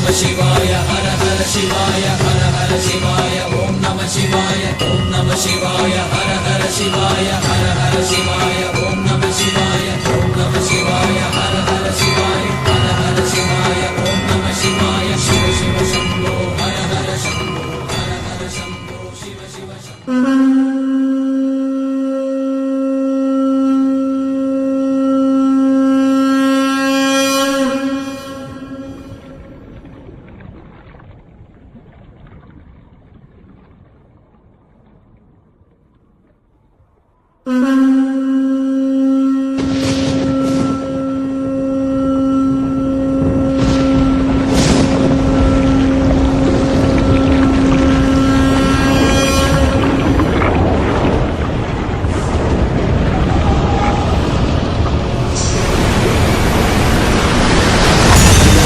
नमः शिवाय हर हर शिवाय हर हर शिवाय ओम नमः शिवाय ओम नमः शिवाय हर हर शिवाय हर हर शिवाय ओम नमः शिवाय हर हर शिवाय